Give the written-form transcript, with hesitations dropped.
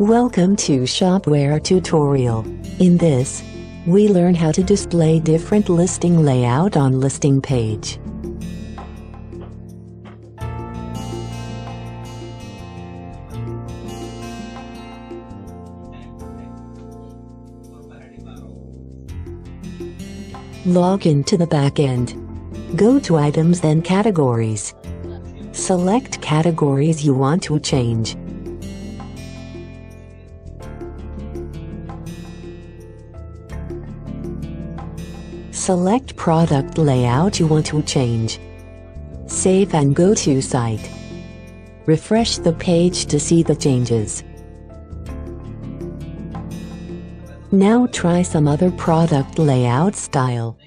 Welcome to Shopware tutorial. In this, we learn how to display different listing layout on listing page. Log into the backend. Go to Items then Categories. Select categories you want to change. Select product layout you want to change. Save and go to site. Refresh the page to see the changes. Now try some other product layout style.